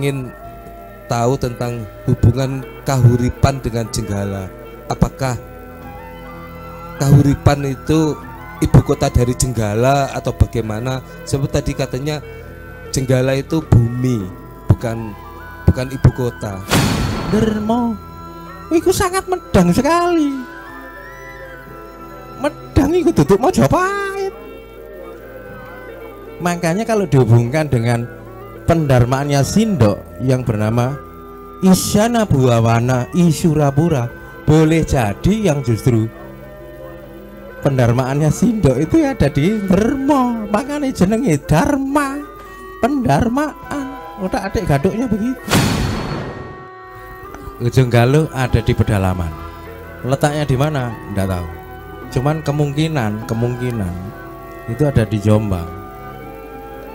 ingin tahu tentang hubungan Kahuripan dengan Jenggala. Apakah Kahuripan itu ibu kota dari Jenggala atau bagaimana? Sebab tadi katanya Jenggala itu bumi, bukan ibu kota. Dermo, itu sangat medang sekali. Medang itu duduk Majapahit. Makanya kalau dihubungkan dengan pendarmaannya Sindok yang bernama Isyana Buawana Isurapura, boleh jadi yang justru pendarmaannya Sindok itu ada di Dermo. Makanya jenenge Dharma, pendarmaan. Udah adik gaduknya begitu. Ujung Galuh ada di pedalaman. Letaknya di mana? Enggak tahu. Cuman kemungkinan itu ada di Jombang.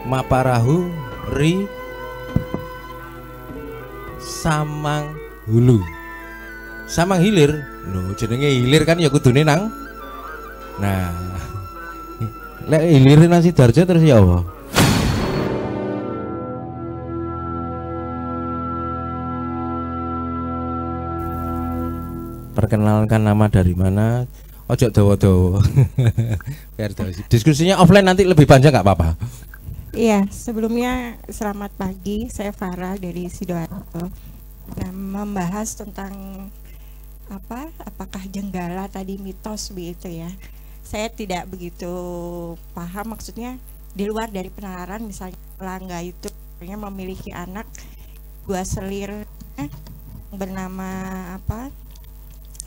Maparahu Ri Samang Hulu. Samang Hilir. Loh, jenenge hilir kan ya kudune nang. Nah. Lek hilir nang Sidoarjo terus ya apa? Perkenalkan nama dari mana, ojo dawa-dawa. Biar diskusinya offline nanti lebih panjang nggak apa-apa. Iya, sebelumnya selamat pagi, saya Farah dari Sidoarjo. Nah, membahas tentang apakah Jenggala tadi mitos begitu ya. Saya tidak begitu paham, maksudnya di luar dari penalaran, misalnya Langga itu memiliki anak dua selir bernama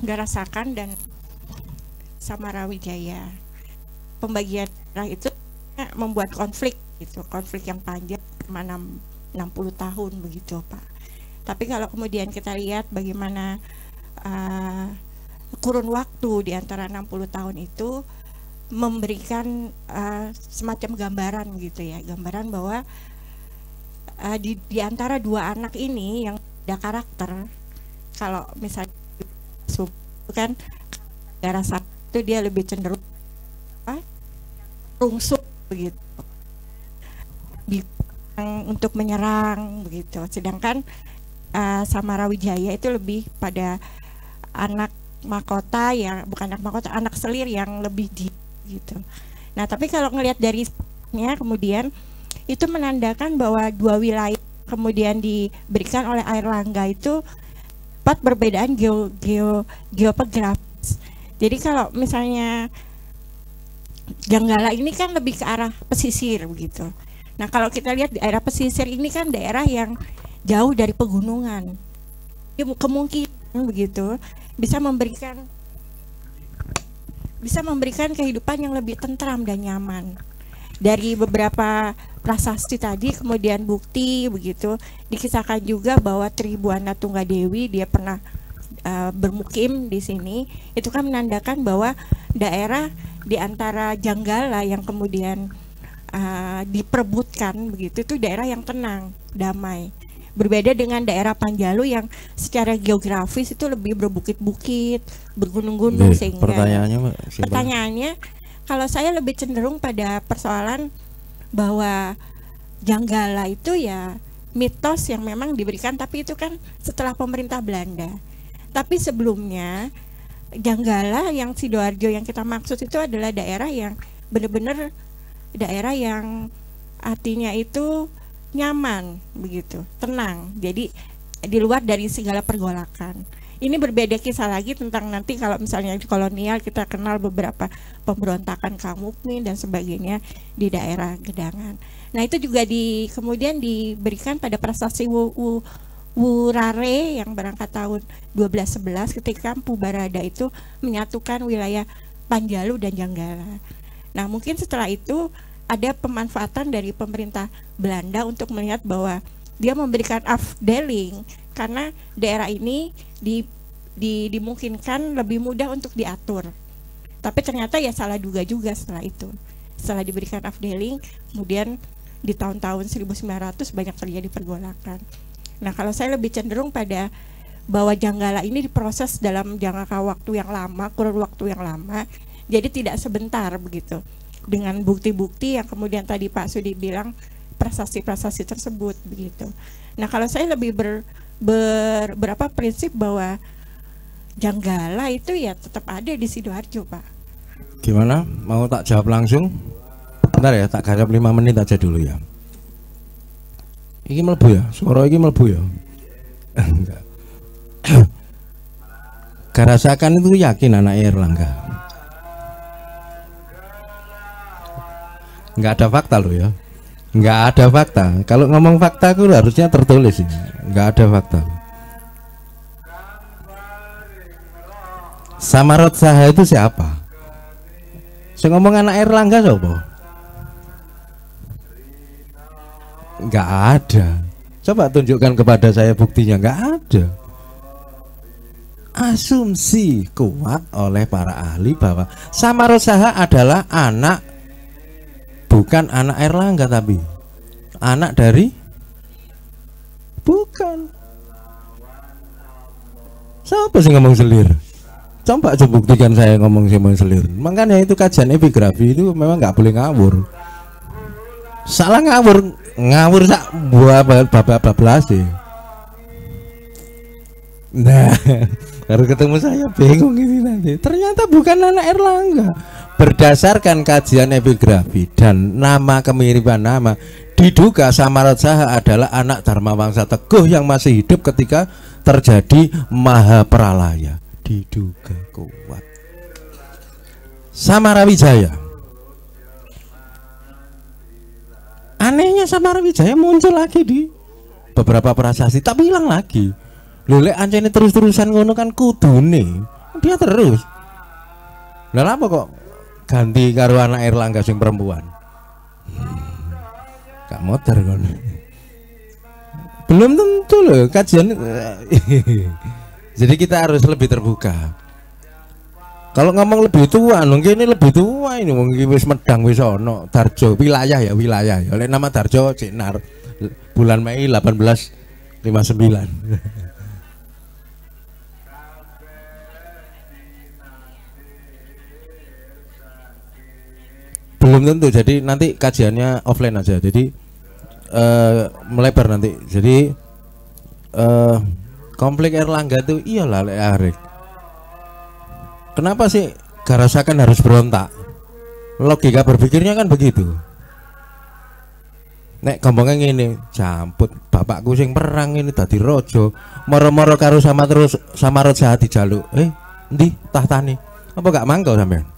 Garasakan dan Samarawijaya. Pembagian daerah itu membuat konflik gitu, konflik yang panjang 60 tahun begitu Pak. Tapi kalau kemudian kita lihat bagaimana kurun waktu di antara 60 tahun itu memberikan semacam gambaran gitu ya, gambaran bahwa di antara dua anak ini yang ada karakter, kalau misalnya kan Garasakan itu dia lebih cenderung rungsuk begitu, untuk menyerang begitu, sedangkan Samarawijaya itu lebih pada anak mahkota ya, bukan anak mahkota, anak selir yang lebih gitu. Nah, tapi kalau ngelihat dari kemudian itu menandakan bahwa dua wilayah kemudian diberikan oleh Airlangga itu dapat perbedaan geografis. Jadi kalau misalnya Jenggala ini kan lebih ke arah pesisir begitu. Nah, kalau kita lihat daerah pesisir ini kan daerah yang jauh dari pegunungan. Kemungkinan begitu bisa memberikan kehidupan yang lebih tentram dan nyaman. Dari beberapa prasasti tadi kemudian bukti begitu dikisahkan juga bahwa Tribuana Tunggadewi dia pernah bermukim di sini. Itu kan menandakan bahwa daerah di antara Jenggala yang kemudian diperebutkan begitu itu daerah yang tenang, damai. Berbeda dengan daerah Panjalu yang secara geografis itu lebih berbukit-bukit, bergunung-gunung. Sehingga pertanyaannya kalau saya lebih cenderung pada persoalan bahwa Jenggala itu ya mitos yang memang diberikan, tapi itu kan setelah pemerintah Belanda. Tapi sebelumnya Jenggala yang Sidoarjo yang kita maksud itu adalah daerah yang benar-benar daerah yang artinya itu nyaman begitu, tenang. Jadi di luar dari segala pergolakan. Ini berbeda kisah lagi tentang nanti kalau misalnya di kolonial kita kenal beberapa pemberontakan Kamukmin dan sebagainya di daerah Gedangan. Nah, itu juga kemudian diberikan pada prasasti Wurare yang berangkat tahun 1211 ketika Mpu Barada itu menyatukan wilayah Panjalu dan Jenggala. Nah, mungkin setelah itu ada pemanfaatan dari pemerintah Belanda untuk melihat bahwa dia memberikan afdeling karena daerah ini dimungkinkan lebih mudah untuk diatur. Tapi ternyata ya salah duga juga setelah itu. Setelah diberikan afdeling, kemudian di tahun-tahun 1900 banyak terjadi pergolakan. Nah, kalau saya lebih cenderung pada bahwa Jenggala ini diproses dalam jangka waktu yang lama, kurun waktu yang lama, jadi tidak sebentar begitu. Dengan bukti-bukti yang kemudian tadi Pak Sudi bilang prasasti-prasasti tersebut begitu. Nah kalau saya lebih berapa prinsip bahwa Janggala itu ya tetap ada di Sidoarjo, Pak. Gimana? Mau tak jawab langsung? Bentar ya, tak garap 5 menit aja dulu ya. Iki mlebu ya, suara iki mlebu ya. Enggak. Garasakan itu yakin anak Erlangga. Enggak ada fakta loh ya. Enggak ada fakta. Kalau ngomong fakta aku harusnya tertulis ini. Enggak ada fakta. Samarot Saha itu siapa? Saya ngomong anak Erlangga siapa? Enggak ada. Coba tunjukkan kepada saya buktinya. Enggak ada. Asumsi kuat oleh para ahli bahwa Samarot Saha adalah anak, bukan anak Erlangga, tapi anak dari, bukan. Siapa sih ngomong selir? Coba buktikan saya ngomong selir. Makanya itu kajian epigrafi itu memang nggak boleh ngawur. Salah ngawur sak buah bablas sih. Nah, baru ketemu saya bingung ini nanti. Ternyata bukan anak Erlangga. Berdasarkan kajian epigrafi dan nama kemiripan nama, diduga Samarot Saha adalah anak Dharma Wangsa Teguh yang masih hidup ketika terjadi Mahapralaya. Diduga kuat. Samarawijaya. Anehnya Samarawijaya muncul lagi di beberapa prasasti, tapi hilang lagi. Lulek ancene terus-terusan ngono kan kudune. Dia terus. Lah apa kok ganti karo anak Erlangga sing perempuan? Gak motor kon. Belum tentu loh kajian. Jadi kita harus lebih terbuka. Kalau ngomong lebih tua, mungkin ini lebih tua ini mungkin wis Medang wis ono Darjo wilayah ya. Oleh nama Darjo Cinar bulan Mei 1859. Belum tentu, jadi nanti kajiannya offline aja. Jadi melebar nanti. Jadi konflik Erlangga itu iyalah Arik. Kenapa sih Garasakan harus berontak? Logika berpikirnya kan begitu. Nek ngomongnya ngene, camput bapakku sing perang ini tadi rojo, moro-moro karo Samarot Saha dijaluk. Ndi tahtane? Apa gak mangkal sampean?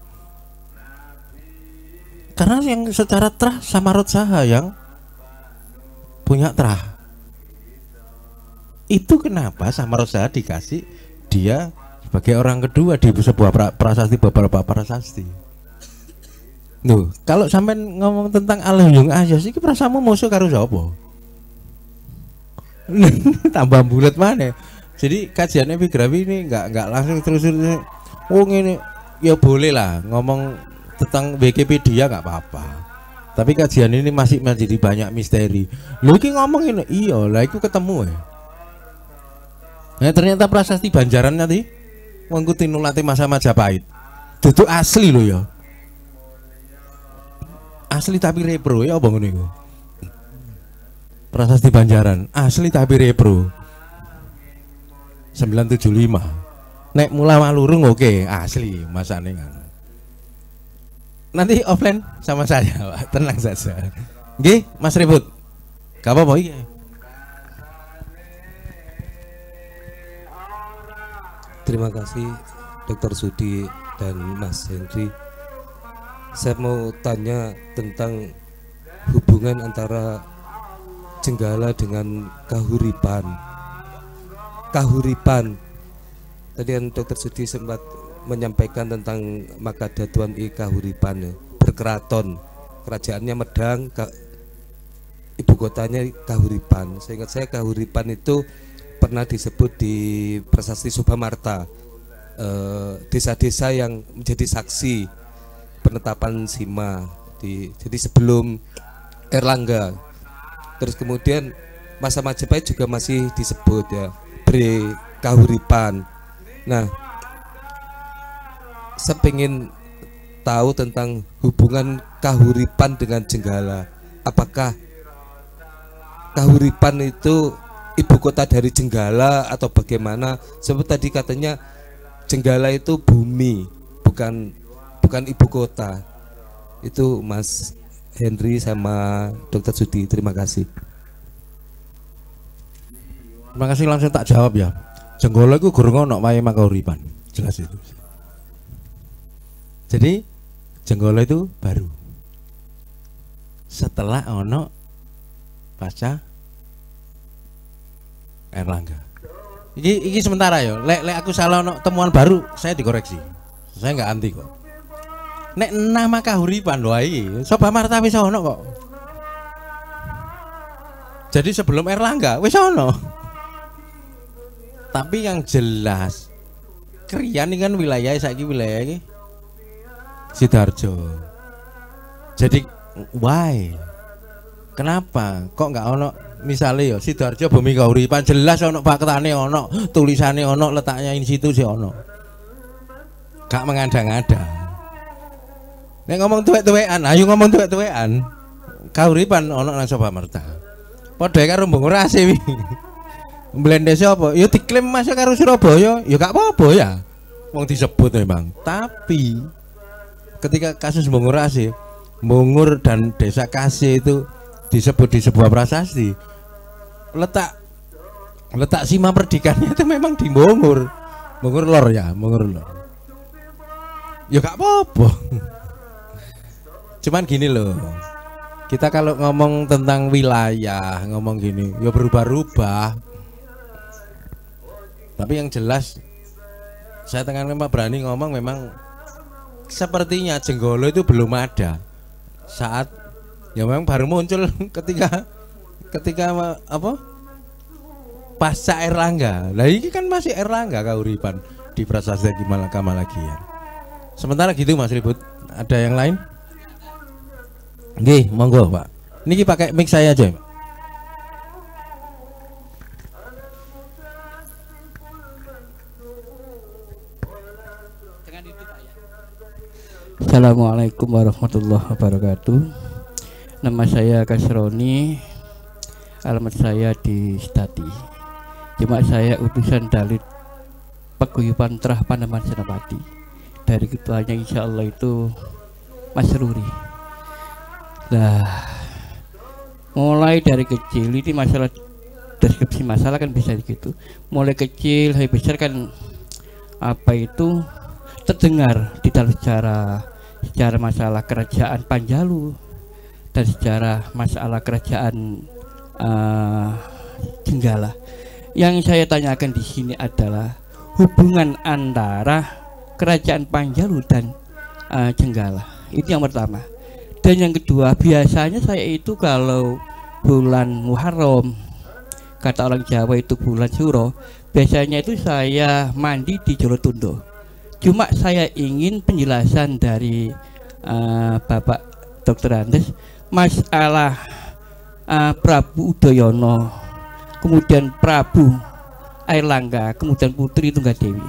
Karena yang secara terah Samarot Saha yang punya terah. Itu kenapa Samarot Saha dikasih dia sebagai orang kedua di sebuah prasasti, beberapa prasasti. Nuh, kalau sampai ngomong tentang Alhyung Asyas iki prasamu musuh karo sapa? Tambah bulat mana? Jadi kajian epigrafi ini nggak langsung terus oh ini ya boleh lah ngomong tentang Wikipedia nggak apa-apa. Tapi kajian ini masih menjadi banyak misteri. Lu iki ngomong ini iya lah iku ketemu ya. Nah ternyata prasasti Banjaran nanti mengikuti nulati masa Majapahit. Itu asli loh ya. Asli tapi repro ya apa ngono iku. Prasasti Banjaran asli tapi repro. 975. Nek Mula Walurung oke, asli masane kan. Nanti offline sama saya, Pak. Tenang saja. Nggih, Mas Ribut. Gak apa-apa iki. Terima kasih Dr. Sudi dan Mas Henry. Saya mau tanya tentang hubungan antara Jenggala dengan Kahuripan. Kahuripan. Tadi kan Dr. Sudi sempat menyampaikan tentang Makadatuan I Kahuripan, berkeraton, kerajaannya Medang, ibu kotanya Kahuripan. Seingat saya Kahuripan itu pernah disebut di prasasti Subamarta, desa-desa yang menjadi saksi penetapan Sima jadi sebelum Erlangga. Terus kemudian masa Majapahit juga masih disebut ya Bre Kahuripan. Nah, saya ingin tahu tentang hubungan Kahuripan dengan Jenggala. Apakah Kahuripan itu ibu kota dari Jenggala atau bagaimana? Sebab tadi katanya Jenggala itu bumi, bukan ibu kota. Itu Mas Henry sama Dr. Sudi. Terima kasih. Terima kasih, langsung tak jawab ya. Jenggala itu gurung ono wae makahuripan. Jelas itu. Jadi Jenggala itu baru setelah ono pasca Erlangga. Iki sementara ya. Lek aku salah ono temuan baru, saya dikoreksi. Saya nggak anti kok. Nek nama kahuripan lho iki, Soba Marta wis ono kok. Jadi sebelum Erlangga wis ono. Tapi yang jelas Krian ini kan wilayah saiki wilayah iki Sidoarjo. Jadi why? Kenapa? Kok nggak ono misalnya ya Sidoarjo bumi kahuripan jelas ono faktane ono, tulisane ono, letaknya in situ sih ono. Gak mengada-ngada. Nek ngomong tuwek-tuwekan, ayo ngomong tuwek-tuwekan. Kahuripan ono nang Soba Marta. Padha karo Mbung Rase wi. Blende siapa? Ya diklaim masuk karo Surabaya, ya gak apa-apa ya. Wong disebut memang. Tapi ketika kasus Mbung Rase, Mungur dan Desa Kasih itu disebut di sebuah prasasti. Letak sima perdikannya itu memang di Mungur. Mungur Lor ya, Mungur Lor. Ya gak apa-apa. Cuman gini loh. Kita kalau ngomong tentang wilayah, ngomong gini, ya berubah-ubah. Tapi yang jelas saya tengah berani ngomong memang sepertinya Jenggala itu belum ada saat ya memang baru muncul ketika apa pasca Erlangga. Nah ini kan masih Erlangga kahuripan di prasasti Kamalagian. Sementara gitu Mas Ribut, ada yang lain? Nggih, monggo Pak. Niki pakai mic saya aja Pak. Assalamualaikum warahmatullahi wabarakatuh. Nama saya Kasroni, alamat saya di Stati. Cuma saya utusan dari Paguyuban Trah Panemon Senapati. Dari ketuanya insya Allah itu Mas Ruri. Nah, mulai dari kecil ini masalah deskripsi masalah kan bisa gitu. Mulai kecil sampai besar kan apa itu terdengar di dalam secara masalah kerajaan Panjalu dan secara masalah kerajaan Jenggala. Yang saya tanyakan di sini adalah hubungan antara kerajaan Panjalu dan Jenggala. Itu yang pertama. Dan yang kedua, biasanya saya itu kalau bulan Muharram, kata orang Jawa itu bulan Suro, biasanya itu saya mandi di Jolotundo. Cuma saya ingin penjelasan dari Bapak Dr. Andes masalah Prabu Udoyono, kemudian Prabu Airlangga, kemudian Putri Tunggadewi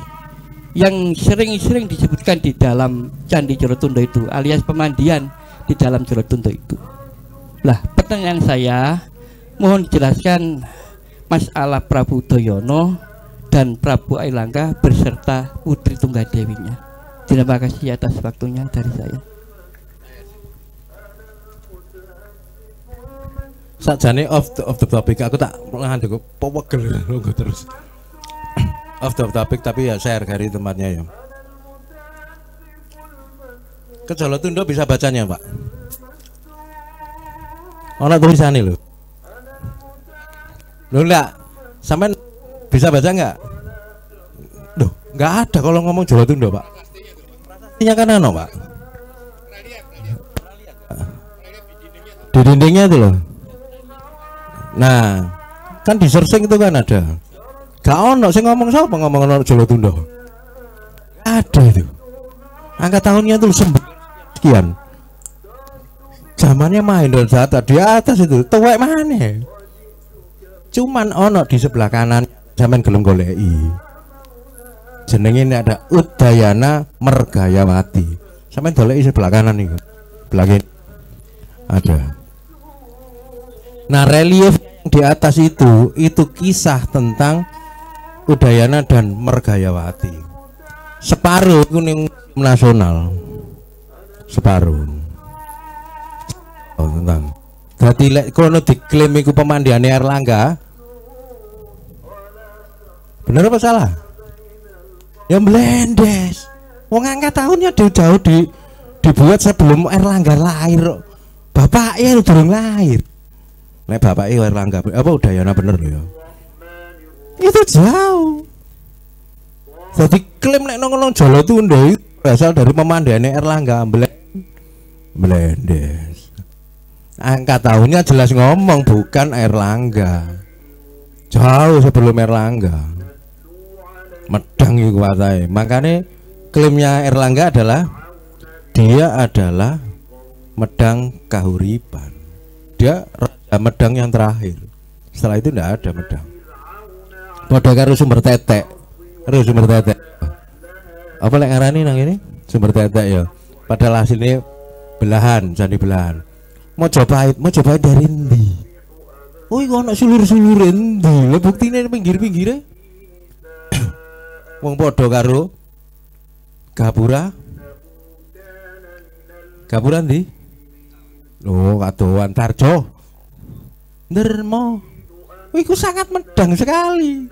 yang sering-sering disebutkan di dalam Candi Jolotundo itu, alias pemandian di dalam Jolotundo itu. Lah, pertanyaan saya, mohon dijelaskan masalah Prabu Udoyono dan Prabu Airlangga beserta Putri Tunggadewinya. Terima kasih atas waktunya dari saya. Sakjane off the topic, aku tak ngandek pewegel lho terus. Off the topic tapi ya saya hargai tempatnya ya. Ke Jolotundo bisa bacanya Pak? Ono tulisannya lho. Lho enggak, sampean bisa baca enggak? Duh, enggak ada kalau ngomong Jolotundo Pak. Ini kan ano Pak? Di dindingnya itu loh. Nah, kan di searching itu kan ada. Gak ono, saya ngomong siapa ngomong ono Jolotundo? Ada itu. Angka tahunnya tuh sekian. Zamannya Mahendra Data di atas itu. Tuwek mana? Cuman ono di sebelah kanan sampean gelem goleki. Jenenge ini ada Udayana Mergayawati. Sampean goleki sebelah kanan itu. Belakang ada. Nah, relief di atas itu kisah tentang Udayana dan Mergayawati. Separuh itu ning nasional. Separuh. Oh, tentang. Dadi lek kono diklaim iku pemandiane Erlangga. Bener apa salah? Ya blendes. Wong angka tahunnya jauh dibuat sebelum Erlangga lahir. Bapaknya durung lahir. Nek bapaknya Erlangga apa Udayana bener ya. Itu jauh. Jadi klaim nek nang Jolo Tunda itu berasal dari pemandiane Erlangga blendes. Angka tahunnya jelas ngomong bukan Erlangga. Jauh sebelum Erlangga. Medang iku wae. Makanya klaimnya Erlangga adalah dia adalah Medang Kahuripan. Dia raja Medang yang terakhir. Setelah itu tidak ada Medang. Padha karo Sumber Tetek. Sumber Tetek. Apa lek ngarani nang ini? Sumber Tetek ya. Padahal hasilnya belahan, candi belahan. Mojopahit dari endi? Oh, iku ana sulur-sulur endi? Lha buktine pinggir-pinggire. Wong padha karo Gapura. Gapura ndi? Loh, Kadoan Tarjo. Ndermo. Iku sangat Medang sekali.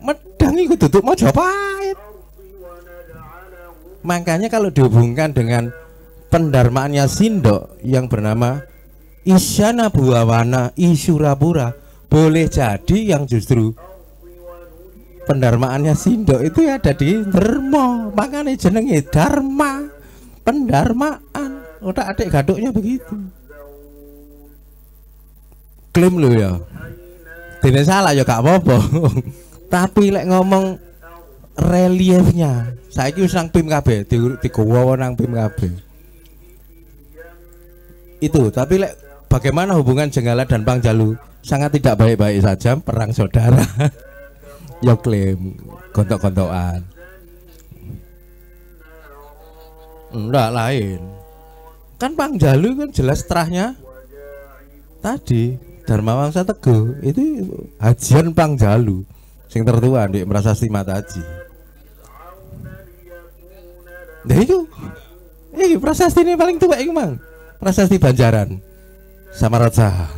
Medang iku duduk Mojopahit. Makanya kalau dihubungkan dengan pendarmaannya Sindok yang bernama Isyana Buawana Isurapura, boleh jadi yang justru pendarmaannya Sindok itu ada di Dermo. Makanya jenenge Dharma, pendarmaan. Udah adik gaduknya begitu. Klaim lo ya. Tidak salah ya gak apa-apa. Tapi lek ngomong reliefnya, saiki wis nang PIM kabeh, digowo nang PIM kabeh. Itu, tapi lek bagaimana hubungan Jenggala dan Pangjalu? Sangat tidak baik-baik saja, perang saudara. Ya klaim gontok-gontokan. Enggak lain. Kan Pangjalu kan jelas terahnya tadi Dharma Wangsa Teguh itu Hajian Pangjalu sing tertua di Prasasti Mataji. Nah itu prasasti ini paling tua itu mang. Prasasti Banjaran Samaratsa.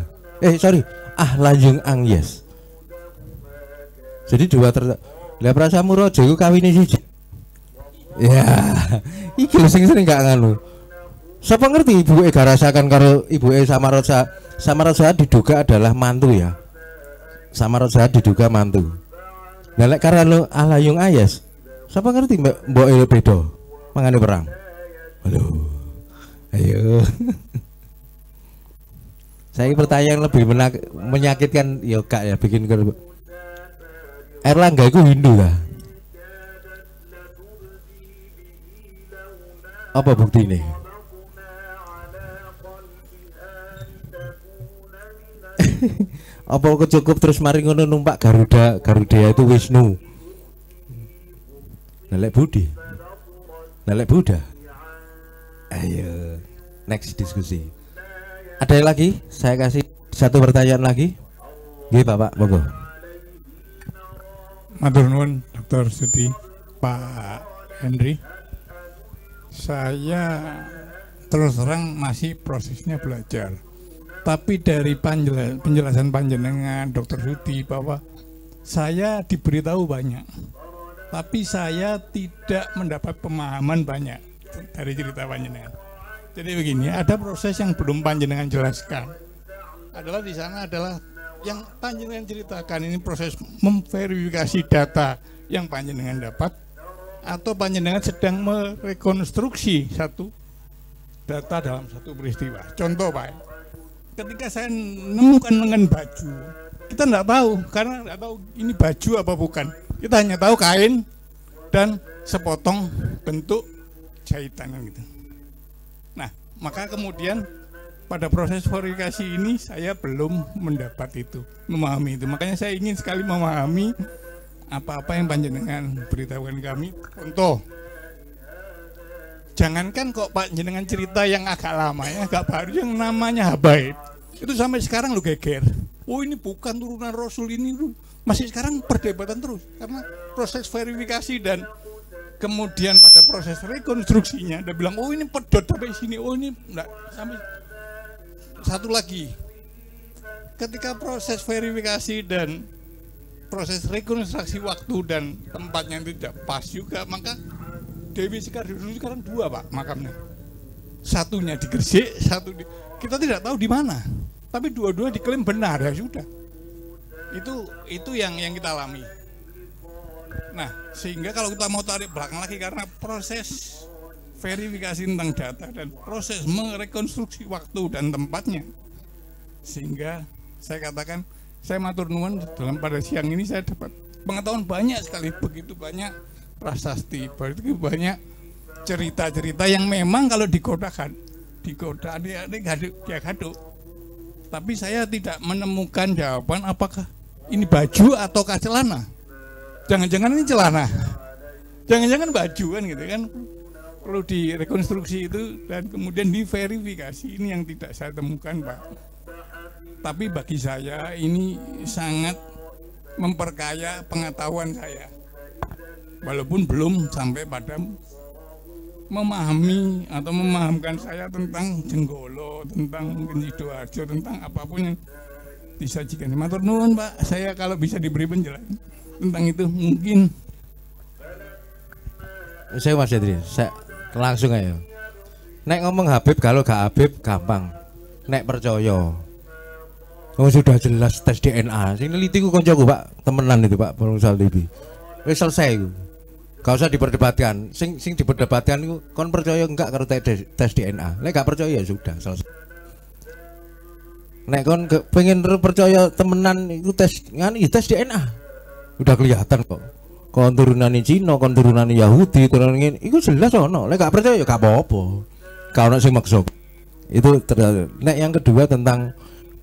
Lanjung Angyes. Jadi dua lah Prasamurojo iku kawine siji. Ya, iki lho sing sering gak nganu. Siapa ngerti ibuke garasakan karo ibuke Samaratsa. Samaratsa diduga adalah mantu ya. Samaratsa diduga mantu. Lah lek karo Alayung Ayes. Siapa ngerti mboke beda mangane perang. Halo. Ayo. Saya pertanyaan lebih menyakitkan ya kak ya bikin Erlangga itu Hindu lah. Apa bukti ini? Apa cukup terus mari ngono numpak Garuda itu Wisnu. Nalek Budi. Nalek Buddha. Ayo next diskusi. Ada lagi? Saya kasih satu pertanyaan lagi. Nggih Bapak, monggo. Matur nuwun Dr. Sudi, Pak Henry. Saya terus terang masih prosesnya belajar. Tapi dari penjelasan panjenengan Dr. Sudi bahwa saya diberitahu banyak. Tapi saya tidak mendapat pemahaman banyak dari cerita panjenengan. Jadi begini, ada proses yang belum panjenengan jelaskan. Adalah di sana adalah yang panjenengan ceritakan ini proses memverifikasi data yang panjenengan dapat atau panjenengan sedang merekonstruksi satu data dalam satu peristiwa. Contoh Pak, ketika saya menemukan lengan baju, kita tidak tahu karena tidak tahu ini baju apa bukan. Kita hanya tahu kain dan sepotong bentuk jahitan gitu. Nah, maka kemudian pada proses verifikasi ini saya belum mendapat itu, memahami itu. Makanya saya ingin sekali memahami apa-apa yang panjenengan beritahukan kami. Contoh, jangankan kok Pak jenengan cerita yang agak lama ya, agak baru yang namanya habaib. Itu sampai sekarang lo geger. Oh ini bukan turunan Rasul, ini masih sekarang perdebatan terus karena proses verifikasi dan kemudian pada proses rekonstruksinya dia bilang oh ini pedot sampai sini, oh ini enggak sampai. Satu lagi, ketika proses verifikasi dan proses rekonstruksi waktu dan tempatnya tidak pas juga, maka Dewi Sekar dulu sekarang 2 Pak makamnya, satunya di Gresik, satu di, kita tidak tahu di mana, tapi dua-dua diklaim benar, ya sudah. Itu yang kita alami. Nah, sehingga kalau kita mau tarik belakang lagi karena proses verifikasi tentang data dan proses merekonstruksi waktu dan tempatnya, sehingga saya katakan, saya matur nuwun dalam pada siang ini saya dapat pengetahuan banyak sekali, begitu banyak prasasti, begitu banyak cerita-cerita yang memang kalau digoda adik-adik dia gaduk. Tapi saya tidak menemukan jawaban apakah ini baju ataukah celana. Jangan-jangan ini celana, jangan-jangan baju kan gitu kan. Perlu direkonstruksi itu dan kemudian diverifikasi. Ini yang tidak saya temukan Pak. Tapi bagi saya ini sangat memperkaya pengetahuan saya. Walaupun belum sampai pada memahami atau memahamkan saya tentang Jenggolo, tentang mungkin Sidoarjo, tentang apapun yang disajikan. Matur nuwun Pak, saya kalau bisa diberi penjelasan tentang itu mungkin. Saya Mas Yadri, saya langsung aja. Nek ngomong Habib, kalau gak Habib gampang. Nek percaya, oh sudah jelas tes DNA. Sing neliti ku koncoku Pak, temenan itu Pak Penunsal TV. Wis selesai ku. Gak usah diperdebatkan. Sing diperdebatkan itu kon percaya enggak karo tes DNA. Nek gak percaya ya sudah selesai. Nek kon pengen percaya temenan itu tes DNA. Udah kelihatan kok. Kon turunane Cina, kon turunane Yahudi, turunan ngene. Iku jelas ono. Nek gak percaya ya gak apa-apa. Gak ono sing maksa. Itu nek yang kedua tentang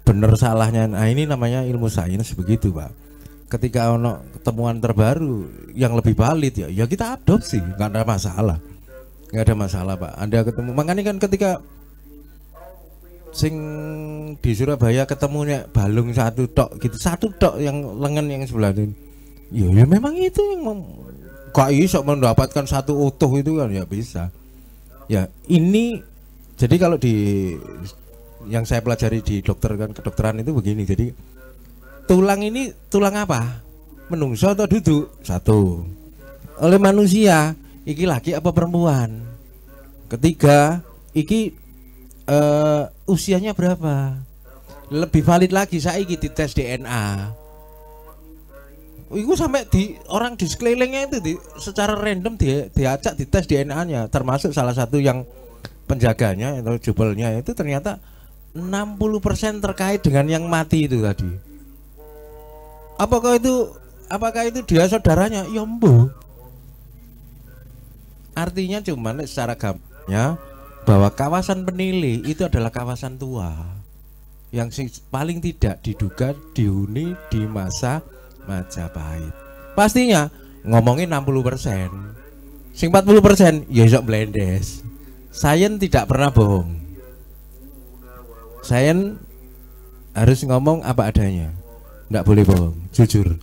bener salahnya. Nah, ini namanya ilmu sains begitu, Pak. Ketika ono temuan terbaru yang lebih valid ya kita adopsi, nggak ada masalah, nggak ada masalah Pak. Anda ketemu, makanya kan ketika sing di Surabaya ketemunya balung satu tok yang lengan yang sebelah ini, ya memang itu yang kok iso mendapatkan satu utuh itu kan ya bisa. Ya ini jadi kalau di yang saya pelajari di kedokteran itu begini, jadi tulang ini tulang apa? Menungso atau duduk? Satu. Oleh manusia, iki laki apa perempuan? Ketiga, iki usianya berapa? Lebih valid lagi saiki di tes DNA. Iku sampai di orang di sekelilingnya itu secara random diacak di tes DNA-nya, termasuk salah satu yang penjaganya atau jubelnya itu ternyata 60% terkait dengan yang mati itu tadi. Apakah itu dia saudaranya? Ya mbo. Artinya cuman secara gampangnya bahwa kawasan Penili itu adalah kawasan tua yang paling tidak diduga dihuni di masa Majapahit. Pastinya ngomongin 60%. Sing 40% ya sok blendes. Sains tidak pernah bohong. Sains harus ngomong apa adanya. Nggak boleh bohong, jujur.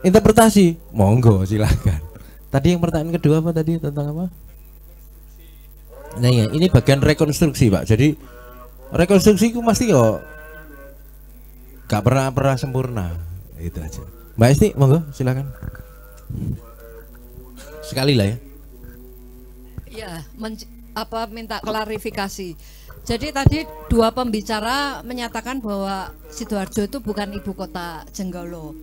Interpretasi, monggo silahkan. Tadi yang pertanyaan kedua apa tadi tentang apa? Nah ya, ini bagian rekonstruksi Pak. Jadi rekonstruksi itu pasti kok gak pernah sempurna. Itu aja. Mbak Esti, monggo silahkan. Sekali lah ya. Ya, minta klarifikasi. Jadi tadi dua pembicara menyatakan bahwa Sidoarjo itu bukan ibu kota Jenggolo.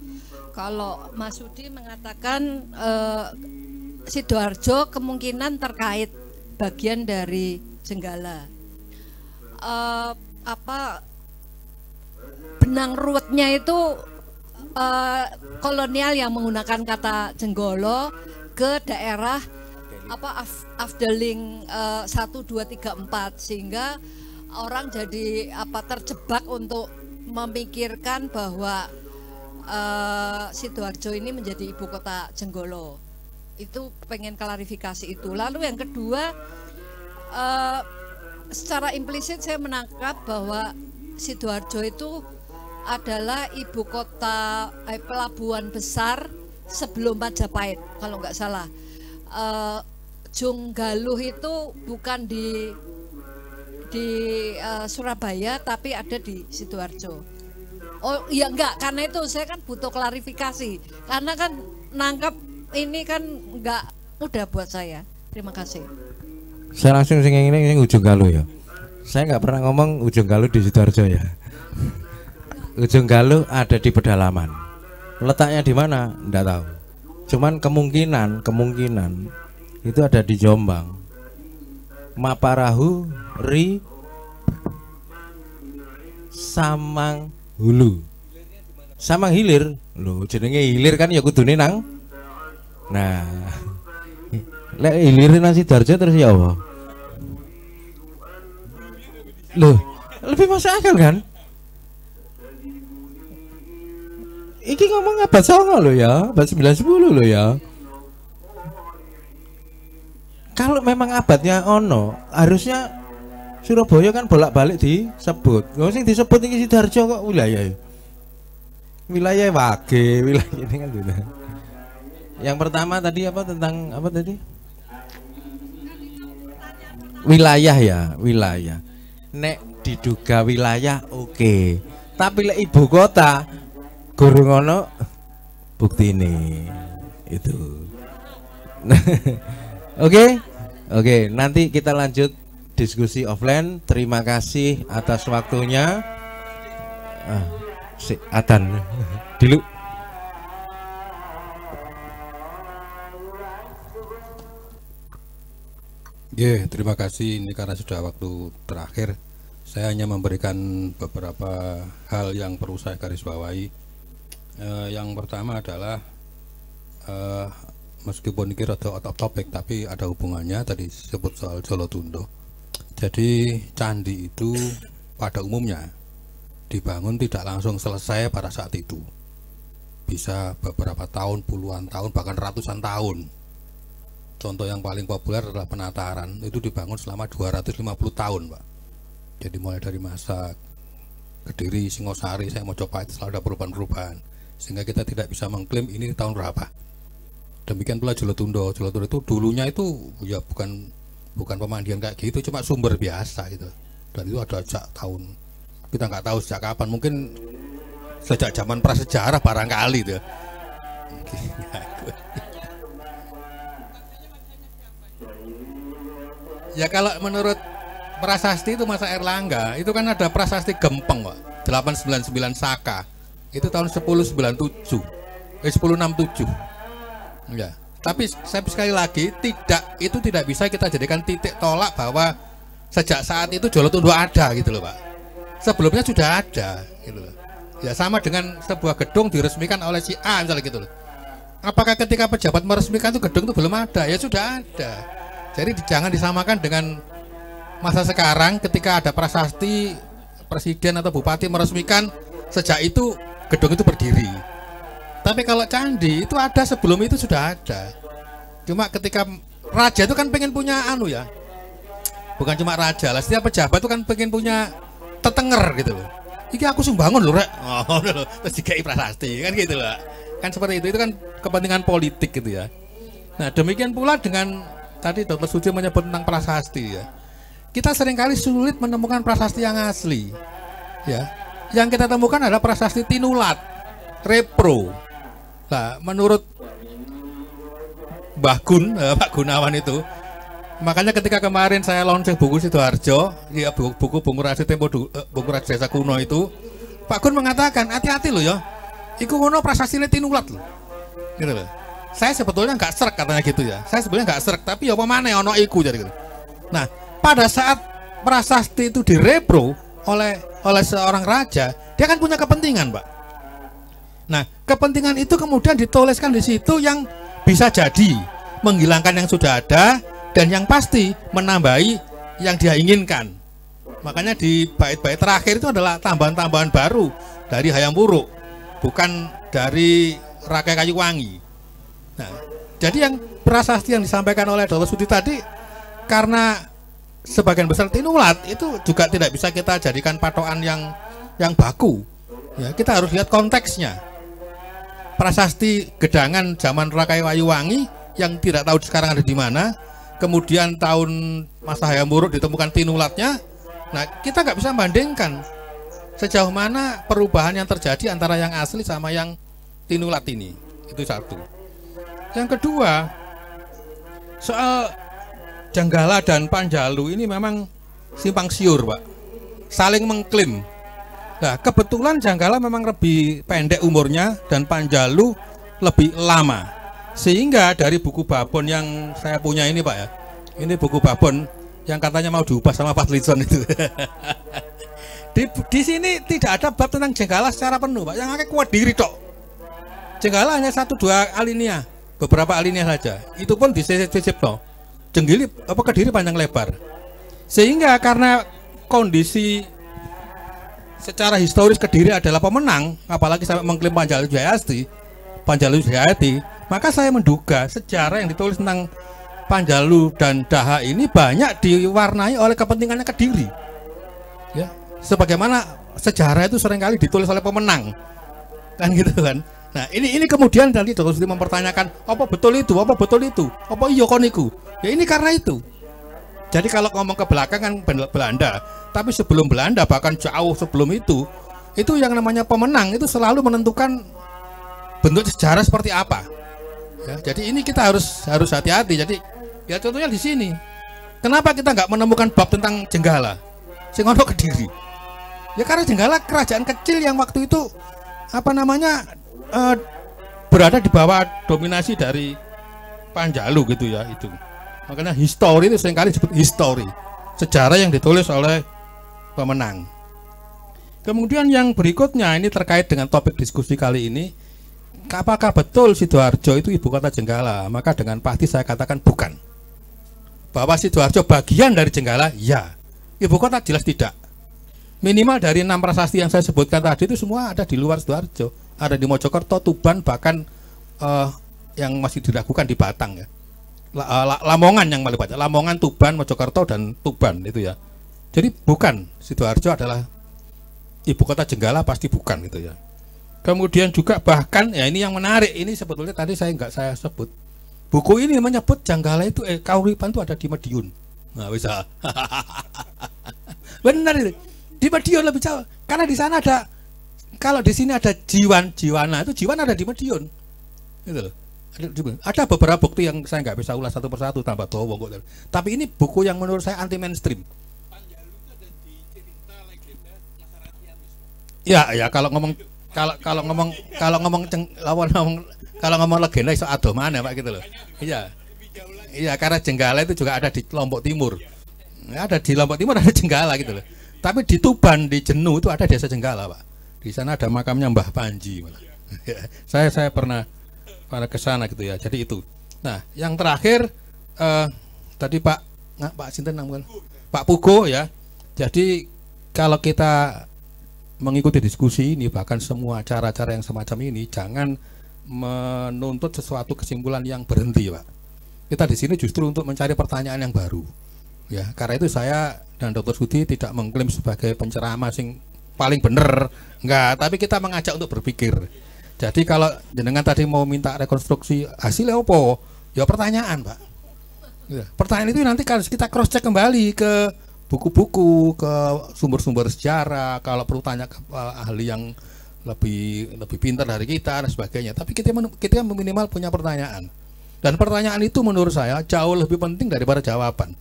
Kalau Mas Sudi mengatakan Sidoarjo kemungkinan terkait bagian dari Jenggala. Benang ruwetnya itu kolonial yang menggunakan kata Jenggolo ke daerah Afdeling 1, 2, 3, 4 sehingga orang jadi terjebak untuk memikirkan bahwa Sidoarjo ini menjadi ibu kota Jenggolo. Itu pengen klarifikasi itu. Lalu yang kedua, secara implisit saya menangkap bahwa Sidoarjo itu adalah ibu kota pelabuhan besar sebelum Majapahit kalau nggak salah. Jonggaluh itu bukan di Surabaya tapi ada di Sidoarjo. Oh iya enggak, karena itu saya kan butuh klarifikasi karena kan nangkap ini kan enggak mudah buat saya. Terima kasih. Saya langsung ini Ujung Galuh ya. Saya nggak pernah ngomong Ujung Galuh di Sidoarjo ya. Ujung Galuh ada di pedalaman. Letaknya di mana? Enggak tahu. Cuman kemungkinan itu ada di Jombang. Maparahu Ri Samang Hulu. Samang Hilir. Lho, jenenge hilir kan ya kudune nang. Nah. Lek hilir nang Sidoarjo terus ya apa? Loh, lebih masuk akal kan? Iki ngomong abad 9 lo ya, abad 9-10 lo ya. Kalau memang abadnya ono, harusnya Surabaya kan bolak-balik disebut. Nggak sih disebut ini Sidoarjo kok wilayah. Wilayah Wage, wilayah ini kan gitu. Yang pertama tadi apa tentang apa tadi? Wilayah ya, wilayah. Nek diduga wilayah oke. Tapi lek ibu kota gurung ono bukti ini itu. Oke, nanti kita lanjut diskusi offline. Terima kasih atas waktunya. Si Atan dulu. Terima kasih. Ini karena sudah waktu terakhir, saya hanya memberikan beberapa hal yang perlu saya garis bawahi. Yang pertama adalah meskipun ini rada out of topic tapi ada hubungannya, tadi disebut soal Jolotundo. Jadi candi itu pada umumnya dibangun tidak langsung selesai pada saat itu, bisa beberapa tahun, puluhan tahun, bahkan ratusan tahun. Contoh yang paling populer adalah Penataran, itu dibangun selama 250 tahun, Pak. Jadi mulai dari masa Kediri, Singosari, saya mau coba itu selalu ada perubahan-perubahan, sehingga kita tidak bisa mengklaim ini tahun berapa. Demikian pula Jolotundo. Jolotundo itu dulunya itu ya bukan pemandian kayak gitu, cuma sumber biasa gitu. Dan itu ada sejak tahun, kita nggak tahu sejak kapan, mungkin sejak zaman prasejarah barangkali tuh. Ya kalau menurut prasasti itu masa Erlangga itu kan ada prasasti Gempeng, Pak, 899 Saka itu tahun 1067 1067 ya. Tapi saya sekali lagi itu tidak bisa kita jadikan titik tolak bahwa sejak saat itu Jolotundo ada gitu loh, Pak. Sebelumnya sudah ada gitu loh. Ya sama dengan sebuah gedung diresmikan oleh si A misalnya gitu loh. Apakah ketika pejabat meresmikan itu gedung itu belum ada? Ya sudah ada. Jadi jangan disamakan dengan masa sekarang ketika ada prasasti presiden atau bupati meresmikan, sejak itu gedung itu berdiri. Tapi kalau candi itu ada sebelum itu sudah ada. Cuma ketika raja itu kan pengen punya anu ya, bukan cuma raja lah, setiap pejabat itu kan pengen punya tetenger gitu loh. Iki aku sing bangun loh, Rek. Oh, loh. Terus dikai prasasti kan gitu loh. Kan seperti itu kan kepentingan politik gitu ya. Nah demikian pula dengan tadi Dr. Suci menyebut tentang prasasti ya. Kita seringkali sulit menemukan prasasti yang asli ya. Yang kita temukan adalah prasasti Tinulat, Repro. Nah menurut Mbah Gun, Pak Gunawan itu, makanya ketika kemarin saya launching buku Sidoarjo, ya buku Bungkurajo Tempo Bungkurajo Desa Kuno itu, Pak Gun mengatakan hati-hati loh ya, iku ngono prasasti Tinulat loh, gitu loh. Saya sebetulnya nggak serek katanya gitu ya. Saya sebetulnya nggak serek, tapi ya apa mana ono iku jadi gitu. Nah, pada saat prasasti itu direpro oleh seorang raja, dia kan punya kepentingan, Pak. Nah, kepentingan itu kemudian dituliskan di situ yang bisa jadi menghilangkan yang sudah ada dan yang pasti menambahi yang dia inginkan. Makanya di bait-bait terakhir itu adalah tambahan-tambahan baru dari Hayam Wuruk, bukan dari Rakai Kayuwangi. Nah, jadi yang prasasti yang disampaikan oleh Dr. Sudi tadi karena sebagian besar Tinulat itu juga tidak bisa kita jadikan patokan yang yang baku. Ya, kita harus lihat konteksnya. Prasasti Gedangan zaman Rakai Wayuwangi yang tidak tahu sekarang ada di mana. Kemudian tahun masa Hayam Wuruk ditemukan tinulatnya. Nah, kita nggak bisa bandingkan sejauh mana perubahan yang terjadi antara yang asli sama yang tinulat ini. Itu satu. Yang kedua, soal Jenggala dan Panjalu ini memang simpang siur, Pak. Saling mengklaim. Nah, kebetulan Jenggala memang lebih pendek umurnya dan Panjalu lebih lama. Sehingga dari buku babon yang saya punya ini, Pak ya. Ini buku babon yang katanya mau diubah sama Fadlizon itu. di sini tidak ada bab tentang Jenggala secara penuh, Pak. Yang akeh kuat diri tok. Jenggala hanya 1-2 alinea, beberapa alinea saja. Itu pun disisip-sisip toh. Jenggili apa Kediri panjang lebar. Sehingga karena kondisi secara historis Kediri adalah pemenang, apalagi sampai mengklaim Panjalu Jayati, maka saya menduga sejarah yang ditulis tentang Panjalu dan Daha ini banyak diwarnai oleh kepentingannya Kediri. Ya, sebagaimana sejarah itu seringkali ditulis oleh pemenang, kan gitu kan. Nah, ini kemudian nanti Dr. Suti mempertanyakan, apa betul itu, apa iya koniku. Ya ini karena itu. Jadi kalau ngomong ke belakang kan Belanda, tapi sebelum Belanda bahkan jauh sebelum itu yang namanya pemenang itu selalu menentukan bentuk sejarah seperti apa. Ya, jadi ini kita harus hati-hati. Jadi ya contohnya di sini. Kenapa kita nggak menemukan bab tentang Jenggala? Sing ono Kediri. Ya karena Jenggala kerajaan kecil yang waktu itu berada di bawah dominasi dari Panjalu gitu ya itu. Makanya histori itu seringkali disebut histori, sejarah yang ditulis oleh pemenang. Kemudian yang berikutnya ini terkait dengan topik diskusi kali ini, apakah betul Sidoarjo itu ibu kota Jenggala? Maka dengan pasti saya katakan bukan. Bahwa Sidoarjo bagian dari Jenggala, ya. Ibu kota jelas tidak. Minimal dari 6 prasasti yang saya sebutkan tadi itu semua ada di luar Sidoarjo. Ada di Mojokerto, Tuban, bahkan yang masih dilakukan di Batang ya. Lamongan yang paling banyak, Lamongan, Tuban, Mojokerto dan Tuban itu ya. Jadi bukan, Sidoarjo adalah ibu kota Jenggala, pasti bukan gitu ya. Kemudian juga bahkan ya ini yang menarik, ini sebetulnya tadi saya sebut. Buku ini menyebut Jenggala itu Kahuripan itu ada di Madiun. Nah, bisa. Benar itu. Di Madiun lebih jauh. Karena di sana ada, kalau di sini ada Jiwana itu Jiwan ada di Madiun. Gitu loh. Ada beberapa bukti yang saya nggak bisa ulas satu persatu tambah dowo kok. Tapi ini buku yang menurut saya anti mainstream. Panjalu itu ada di cerita legenda masyarakat Ciamis. Ya kalau ngomong legenda iso adoman ya Pak gitu loh. Iya karena Jenggala itu juga ada di Lombok Timur. Ada di Lombok Timur ada Jenggala gitu loh. Tapi di Tuban di Jenu itu ada desa Jenggala Pak. Di sana ada makamnya Mbah Panji. Saya pernah ke sana gitu ya. Jadi itu. Nah, yang terakhir tadi Pak Sinten bukan? Pak Pugo ya. Jadi kalau kita mengikuti diskusi ini bahkan semua cara-cara yang semacam ini jangan menuntut sesuatu kesimpulan yang berhenti, Pak. Kita di sini justru untuk mencari pertanyaan yang baru. Ya, karena itu saya dan Dr. Suti tidak mengklaim sebagai penceramah sing paling benar, enggak, tapi kita mengajak untuk berpikir. Jadi kalau jenengan tadi mau minta rekonstruksi hasilnya apa? Ya pertanyaan, Pak. Ya, pertanyaan itu nanti kalau kita cross check kembali ke buku-buku, ke sumber-sumber sejarah, kalau perlu tanya ke ahli yang lebih pintar dari kita dan sebagainya. Tapi kita minimal punya pertanyaan. Dan pertanyaan itu menurut saya jauh lebih penting daripada jawaban.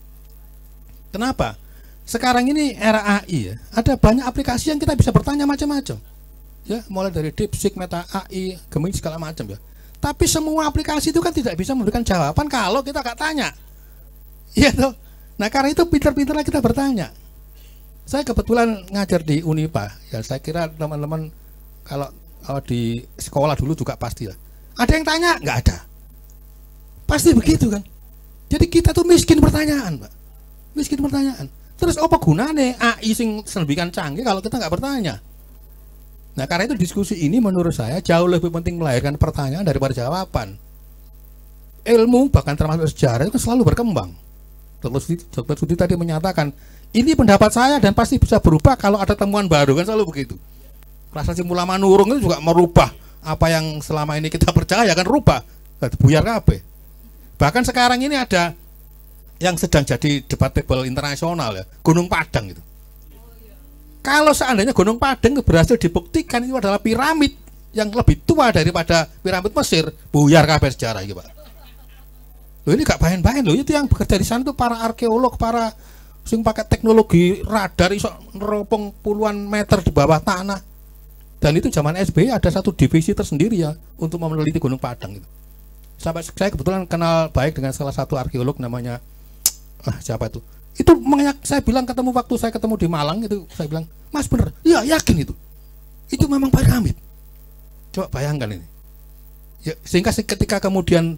Kenapa? Sekarang ini era AI ya, ada banyak aplikasi yang kita bisa bertanya macam-macam. Ya, mulai dari DeepSeek, Meta AI, Gemini segala macam ya. Tapi semua aplikasi itu kan tidak bisa memberikan jawaban kalau kita nggak tanya. Iya toh. Nah, karena itu pintar-pintarlah kita bertanya. Saya kebetulan ngajar di Unipa. Ya, saya kira teman-teman kalau di sekolah dulu juga pasti lah. Ada yang tanya? Nggak ada. Pasti begitu kan. Jadi kita tuh miskin pertanyaan, Pak. Miskin pertanyaan. Terus apa gunanya AI sing sedemikian canggih kalau kita nggak bertanya? Nah, karena itu diskusi ini menurut saya jauh lebih penting melahirkan pertanyaan daripada jawaban. Ilmu bahkan termasuk sejarah itu selalu berkembang. Dr. Suti tadi menyatakan ini pendapat saya dan pasti bisa berubah kalau ada temuan baru, kan selalu begitu. Prasasti Mula Manurung itu juga merubah apa yang selama ini kita percaya, kan rubah, buyar kabeh. Bahkan sekarang ini ada yang sedang jadi debatable internasional ya, Gunung Padang itu. Kalau seandainya Gunung Padang berhasil dibuktikan itu adalah piramid yang lebih tua daripada piramid Mesir, buyar kabeh sejarah gitu, Pak. Loh, ini gak bahan-bahan loh, itu yang bekerja di sana tuh para arkeolog, para sing pakai teknologi radar iso neropong puluhan meter di bawah tanah. Dan itu zaman SBY ada satu divisi tersendiri ya untuk meneliti Gunung Padang itu. Sampai saya kebetulan kenal baik dengan salah satu arkeolog namanya siapa itu. Itu makanya saya bilang waktu saya ketemu di Malang itu, saya bilang, "Mas bener?" "Iya, yakin itu. Itu memang piramid." Coba bayangkan ini. Ya, sehingga ketika kemudian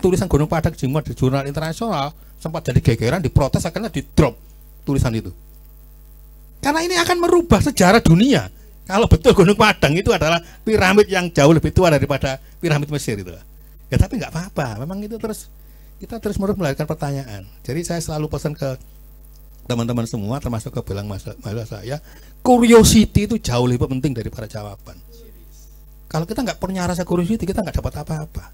tulisan Gunung Padang dimuat di jurnal internasional, sempat jadi gegeran, diprotes, akhirnya di drop tulisan itu. Karena ini akan merubah sejarah dunia. Kalau betul Gunung Padang itu adalah piramid yang jauh lebih tua daripada piramid Mesir itu. Ya tapi nggak apa-apa, memang itu kita terus menerus melahirkan pertanyaan. Jadi saya selalu pesan ke teman-teman semua, termasuk ke bilang mahasiswa saya, curiosity itu jauh lebih penting daripada jawaban. Kalau kita nggak punya rasa curiosity, kita nggak dapat apa-apa.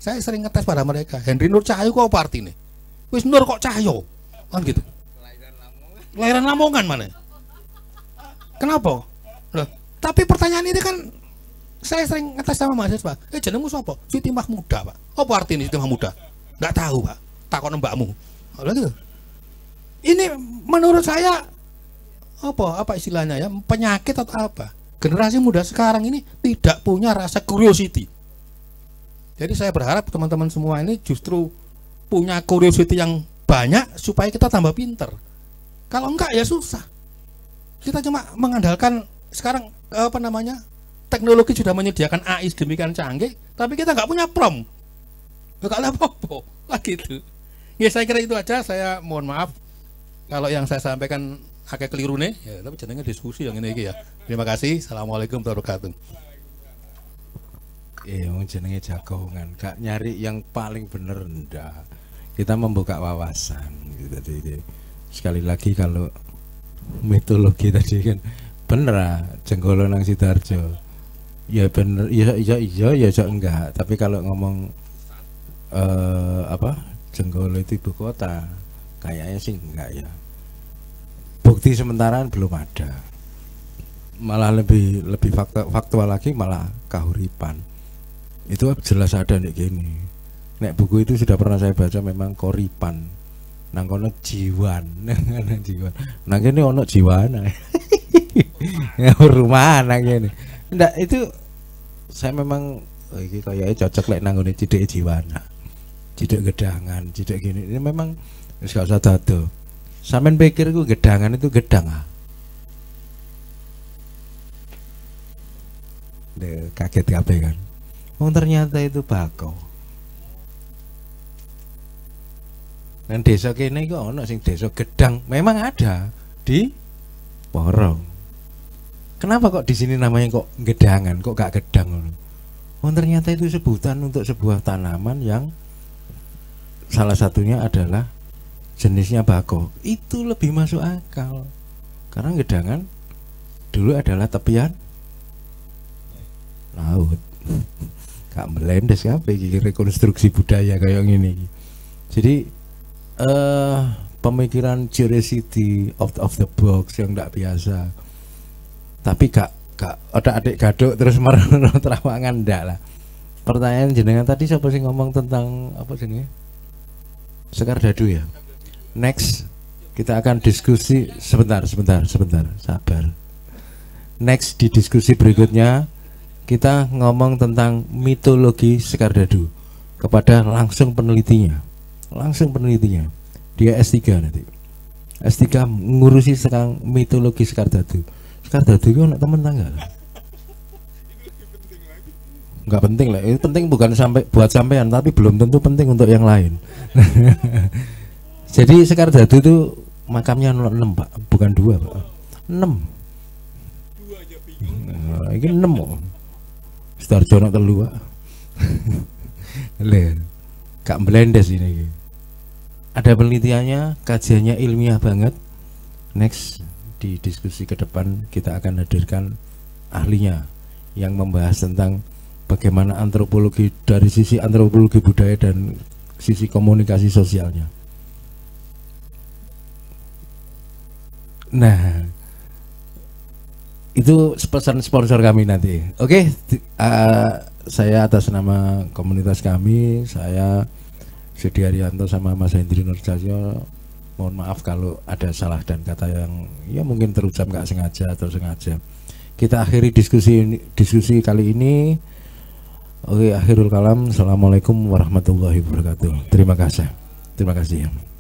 Saya sering ngetes pada mereka, Henry Nur Cahyo kok apa artinya? Wis Nur kok Cahyo? Kan gitu. Lahiran Lamongan mana? Kenapa? Loh, tapi pertanyaan ini kan saya sering ngetes sama mahasiswa. Jenengmu sapa? Siti Mahmuda, Pak. Apa artinya Siti Mahmuda? Enggak tahu, Pak. Takon mbakmu. Lah gitu. Ini menurut saya apa istilahnya ya? Penyakit atau apa? Generasi muda sekarang ini tidak punya rasa curiosity. Jadi saya berharap teman-teman semua ini justru punya curiosity yang banyak supaya kita tambah pinter. Kalau enggak ya susah. Kita cuma mengandalkan sekarang teknologi sudah menyediakan AI demikian canggih, tapi kita nggak punya prompt, nggak ada apa-apa lah gitu. Ya saya kira itu aja. Saya mohon maaf kalau yang saya sampaikan agak keliru nih, ya, tapi jenenge diskusi yang ini ya. Terima kasih. Assalamualaikum warahmatullahi wabarakatuh. Jenenge jagongan, gak nyari yang paling bener ndak. Kita membuka wawasan gitu. Jadi sekali lagi kalau mitologi tadi kan bener Jenggolo nang Sidoarjo. Ya bener, iya ya enggak. Tapi kalau ngomong Jenggolo itu ibu kota, kayaknya sih enggak ya. Bukti sementara belum ada. Malah lebih faktual lagi malah kahuripan. Itu jelas ada nek gini. Nek buku itu sudah pernah saya baca, memang koripan. Nang kono jiwan, jiwan. Nang kene ono jiwana. Rumah nang kene. Ndak, itu saya memang iki kayaknya cocok lek nang ngene cideke jiwana. Cidek gedangan, cidek gini. Ini memang wis gak usah dado. Sampeyan pikir ku gedangan itu gedang ah. Kaget kabeh kan. Ternyata itu bako. Dan desa kene kok ono sing desa gedang, memang ada di Porong. Kenapa kok di sini namanya kok gedangan, kok gak gedang? Ternyata itu sebutan untuk sebuah tanaman yang salah satunya adalah jenisnya bako. Itu lebih masuk akal. Karena gedangan dulu adalah tepian laut. Kak melendes kabeh iki rekonstruksi budaya kayak gini. Jadi pemikiran curiosity out of the box yang tidak biasa. Tapi gak adik gaduk terus merono terawangan ndak lah. Pertanyaan jenengan tadi siapa sih ngomong tentang apa jenenge? Sekar Dadu ya. Next kita akan diskusi sebentar, sabar. Next di diskusi berikutnya kita ngomong tentang mitologi Sekar Dadu kepada langsung penelitinya. Dia S3 nanti. S3 ngurusi sekarang mitologi Sekar Dadu. Sekar Dadu itu anak temen tangga. Enggak penting lah. Itu penting bukan buat sampean, tapi belum tentu penting untuk yang lain. Jadi Sekar Dadu itu makamnya 6 Pak, bukan 2 Pak. 6. Ini 6 kok. Sidoarjo nak 3 Pak. Le. Gak melendes ini. Ada penelitiannya, kajiannya ilmiah banget. Next di diskusi ke depan kita akan hadirkan ahlinya yang membahas tentang bagaimana antropologi dari sisi antropologi budaya dan sisi komunikasi sosialnya. Nah, itu pesan sponsor kami nanti. Oke, saya atas nama komunitas kami, saya Sidi Haryanto sama Mas Hendri Nurjatyo, mohon maaf kalau ada salah dan kata yang ya mungkin terucap nggak sengaja atau sengaja. Kita akhiri diskusi kali ini. Oke, akhirul kalam. Assalamualaikum warahmatullahi wabarakatuh. Terima kasih.